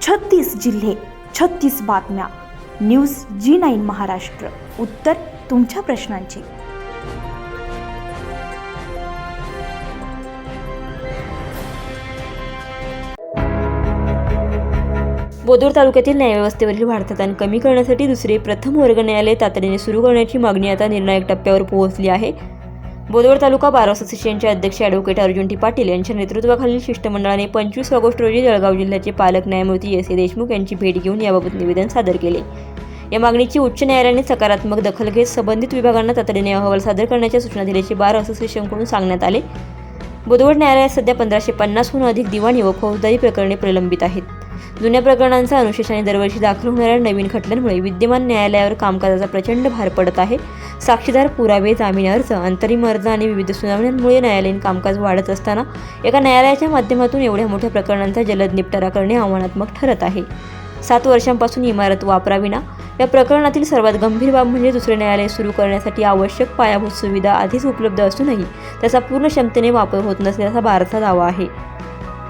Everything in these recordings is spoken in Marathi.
36 जिल्हे, 36 बातम्या. News G9 Maharashtra. उत्तर तुमच्या प्रश्नांची. बोदवड तालुक्यातील न्यायव्यवस्थेवरील वाढता ताण कमी करण्यासाठी दुसरे प्रथम वर्ग न्यायालय तातडीने सुरू करण्याची मागणी आता निर्णायक टप्प्यावर पोहोचली आहे. बोदवड तालुका बार असोसिएशनचे अध्यक्ष ॲडव्होकेट अर्जुन टी पाटील यांच्या नेतृत्वाखालील शिष्टमंडळाने 25 ऑगस्ट रोजी जळगाव जिल्ह्याचे पालक न्यायमूर्ती S.A. देशमुख यांची भेट घेऊन याबाबत निवेदन सादर केले. या मागणीची उच्च न्यायालयाने सकारात्मक दखल घेत संबंधित विभागांना तातडीने अहवाल सादर करण्याच्या सूचना दिल्याचे बार असोसिएशनकडून सांगण्यात आले. बोदवड न्यायालयात सध्या 1550हून अधिक दिवाणी व फौजदारी प्रकरणे प्रलंबित आहेत. जुन्या प्रकरणांचा अनुशेष आणि दरवर्षी दाखल होणाऱ्या नवीन खटल्यांमुळे विद्यमान न्यायालयावर कामकाजाचा प्रचंड भार पडत आहे. साक्षीदार, पुरावे, जामीन अर्ज, अंतरिम अर्ज आणि विविध सुनावण्यांमुळे न्यायालयीन कामकाज वाढत असताना एका न्यायालयाच्या माध्यमातून एवढ्या मोठ्या प्रकरणांचा जलद निपटारा करणे आव्हानात्मक ठरत आहे. 7 वर्षांपासून इमारत वापराविना या प्रकरणातील सर्वात गंभीर बाब म्हणजे दुसरे न्यायालय सुरू करण्यासाठी आवश्यक पायाभूत सुविधा आधीच उपलब्ध असूनही त्याचा पूर्ण क्षमतेने वापर होत नसल्याचा बारचा दावा आहे.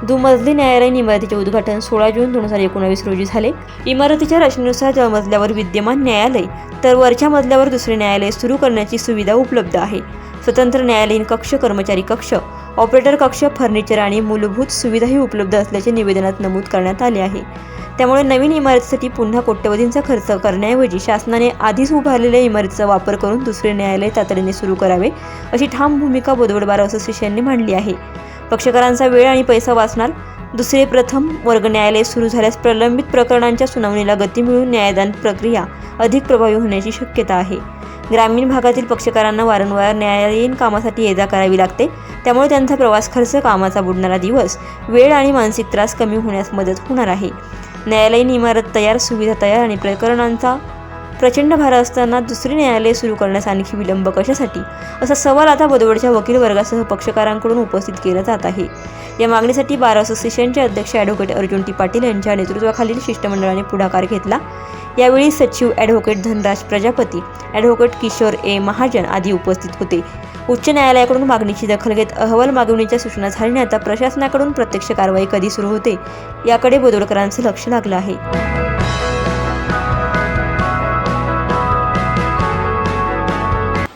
दुमजली न्यायालयीन इमारतीचे उद्घाटन 16 जून 2019 रोजी झाले. इमारतीच्या रचनेनुसार तळमजल्यावर विद्यमान न्यायालय तर वरच्या मजल्यावर दुसरे न्यायालय सुरू करण्याची सुविधा उपलब्ध आहे. स्वतंत्र न्यायालयीन कक्ष, कर्मचारी कक्ष, ऑपरेटर कक्ष, फर्निचर आणि मूलभूत सुविधाही उपलब्ध असल्याचे निवेदनात नमूद करण्यात आले आहे. त्यामुळे नवीन इमारतीसाठी पुन्हा कोट्यवधींचा खर्च करण्याऐवजी शासनाने आधीच उभारलेल्या इमारतीचा वापर करून दुसरे न्यायालय तातडीने सुरू करावे अशी ठाम भूमिका बोदवड बार असोसिएशनने मांडली आहे. पक्षकारांचा वेळ आणि पैसा वाचणार. दुसरे प्रथम वर्ग न्यायालय सुरू झाल्यास प्रलंबित प्रकरणांच्या सुनावणीला गती मिळून न्यायदान प्रक्रिया अधिक प्रभावी होण्याची शक्यता आहे. ग्रामीण भागातील पक्षकारांना वारंवार न्यायालयीन कामासाठी ये-जा करावी लागते. त्यामुळे त्यांचा प्रवास खर्च, कामाचा बुडणारा दिवस, वेळ आणि मानसिक त्रास कमी होण्यास मदत होणार आहे. न्यायालयीन इमारत तयार, सुविधा तयार आणि प्रकरणांचा प्रचंड भार असताना दुसरे न्यायालय सुरू करण्यास आणखी विलंब कशासाठी, असा सवाल आता बोदवडच्या वकील वर्गासह पक्षकारांकडून उपस्थित केला जात आहे. या मागणीसाठी बार असोसिएशनचे अध्यक्ष ॲडव्होकेट अर्जुन टी पाटील यांच्या नेतृत्वाखालील शिष्टमंडळाने पुढाकार घेतला. यावेळी सचिव advocate Dhanraj Prajapati, advocate Kishore A. Mahajan आदी उपस्थित होते. उच्च न्यायालयाकडून मागणीची दखल घेत अहवाल मागवण्याच्या सूचना झाल्याने आता प्रशासनाकडून प्रत्यक्ष कारवाई कधी सुरू होते याकडे बोदवडकरांचे लक्ष लागलं आहे.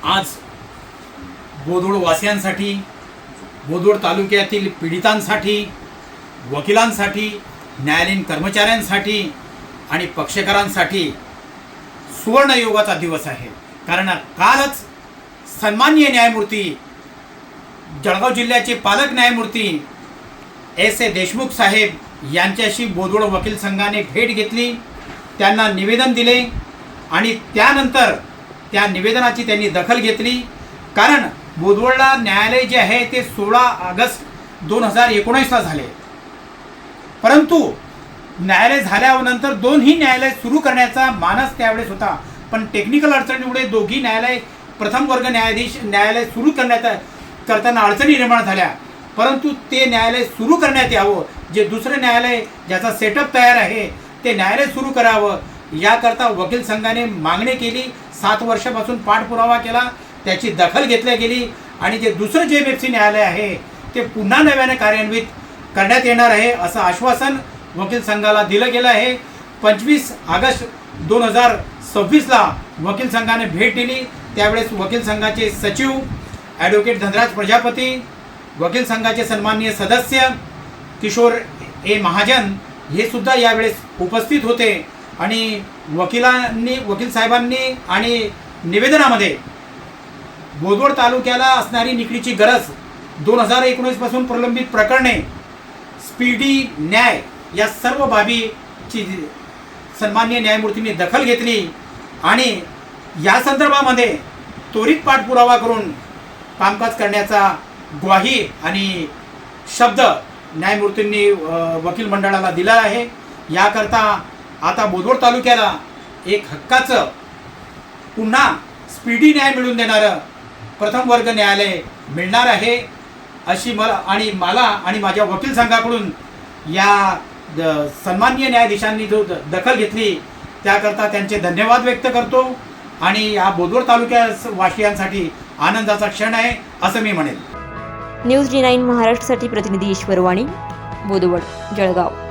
आज बोदवड वासियांसाठी, बोदवड तालुक्यातील पीडितांसाठी, वकिलांसाठी, न्यायालयीन कर्मचाऱ्यांसाठी आणि पक्षकारांसाठी सुवर्णयोगाचा दिवस आहे. कारण कालच सन्माननीय न्यायमूर्ती, जळगाव जिल्ह्याचे पालक न्यायमूर्ती S.A. देशमुख साहेब यांच्याशी बोदवड वकील संघाने भेट घेतली, त्यांना निवेदन दिले आणि त्यानंतर त्या निवेदनाची त्यांनी दखल घेतली. कारण बोदवडला न्यायालय जे आहे ते 16 ऑगस्ट 2019ला झाले, परंतु न्यायालय झाल्यानंतर दोन्ही न्यायालय सुरू करण्याचा मानस त्यावेळेस होता. पण टेक्निकल अडचणीमुळे दोघी न्यायालय प्रथम वर्ग न्यायालय सुरू करताना अडचणी निर्माण झाल्या. परंतु ते न्यायालय सुरू करण्यात यावं, जे दुसरं न्यायालय ज्याचा सेटअप तयार आहे ते न्यायालय सुरू करावं याकरता वकील संघाने मागणी केली. 7 वर्षापासून पाठपुरावा केला, त्याची दखल घेतली गेली आणि जे दुसरं JMFC न्यायालय आहे ते पुन्हा नव्याने कार्यान्वित करण्यात येणार आहे असं आश्वासन वकील संघाला दिलं गेलं आहे. 25 ऑगस्ट 2026ला वकील संघाने भेट दिली. त्यावेळेस वकील संघाचे सचिव ॲडव्होकेट धनराज प्रजापती, वकील संघाचे सन्माननीय सदस्य किशोर A. महाजन हे सुद्धा यावेळेस उपस्थित होते आणि वकील साहेबांनी आणि निवेदनामध्ये बोदवड तालुक्याला असणारी निकडीची गरज, 2019 पासून प्रलंबित प्रकरणे, स्पीडी न्याय या सर्व बाबीची सन्माननीय न्यायमूर्तींनी दखल घेतली आणि या संदर्भामध्ये त्वरित पाठपुरावा करून कामकाज करण्याचा ग्वाही आणि शब्द न्यायमूर्तींनी वकील मंडळाला दिला आहे. याकरता आता बोदवड तालुक्याला एक हक्काचं पुन्हा स्पीडी न्याय मिळवून देणारं प्रथम वर्ग न्यायालय मिळणार आहे अशी मला आणि माझ्या वकील संघाकडून या सन्माननीय न्यायाधीशांनी जो दखल घेतली त्याकरता त्यांचे धन्यवाद व्यक्त करतो आणि या बोदवड तालुक्या वासियांसाठी आनंदाचा क्षण आहे असं मी म्हणेन. न्यूज G9 महाराष्ट्रासाठी प्रतिनिधी ईश्वर वाणी, बोदवड, जळगाव.